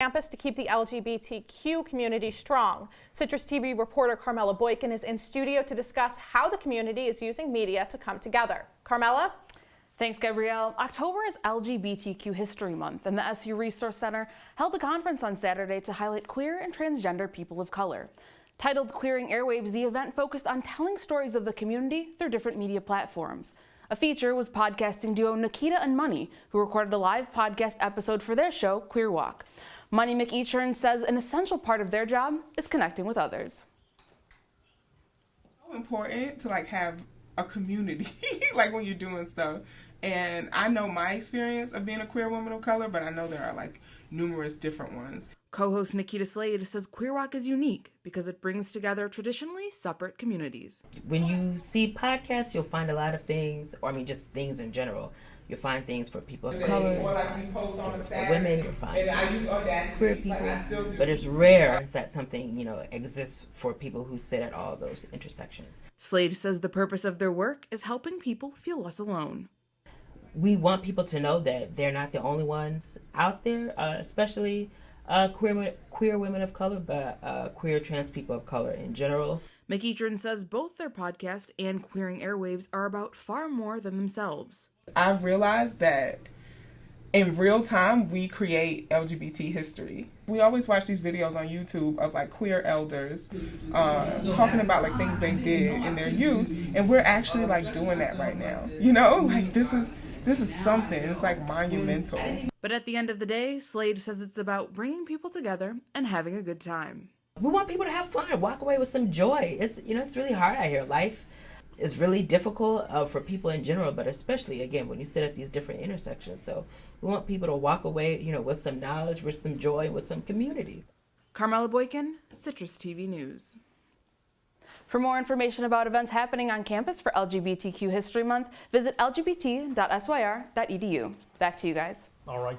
Campus to keep the LGBTQ community strong. CitrusTV reporter Carmella Boykin is in studio to discuss how the community is using media to come together. Carmella? Thanks, Gabrielle. October is LGBTQ History Month, and the SU Resource Center held a conference on Saturday to highlight queer and transgender people of color. Titled Queering Airwaves, the event focused on telling stories of the community through different media platforms. A feature was podcasting duo Nikita and Money, who recorded a live podcast episode for their show, Queer Walk. Money McEachern says an essential part of their job is connecting with others. So important to have a community when you're doing stuff. And I know my experience of being a queer woman of color, but I know there are numerous different ones. Co-host Nikita Slade says Queer Walk is unique because it brings together traditionally separate communities. When you see podcasts, you'll find a lot of things, just things in general. You'll find things for people of color, things for women, you'll find queer people, but it's rare that something, exists for people who sit at all those intersections. Slade says the purpose of their work is helping people feel less alone. We want people to know that they're not the only ones out there, especially queer women of color, but queer trans people of color in general. McEachern says both their podcast and Queering Airwaves are about far more than themselves. I've realized that in real time, we create LGBT history. We always watch these videos on YouTube of queer elders talking about things they did in their youth, and we're actually doing that right now. This is something. It's monumental. But at the end of the day, Slade says it's about bringing people together and having a good time. We want people to have fun, walk away with some joy. It's really hard out here. Life is really difficult for people in general, but especially, again, when you sit at these different intersections. So we want people to walk away, with some knowledge, with some joy, with some community. Carmella Boykin, CitrusTV News. For more information about events happening on campus for LGBTQ History Month, visit lgbt.syr.edu. Back to you guys. All right.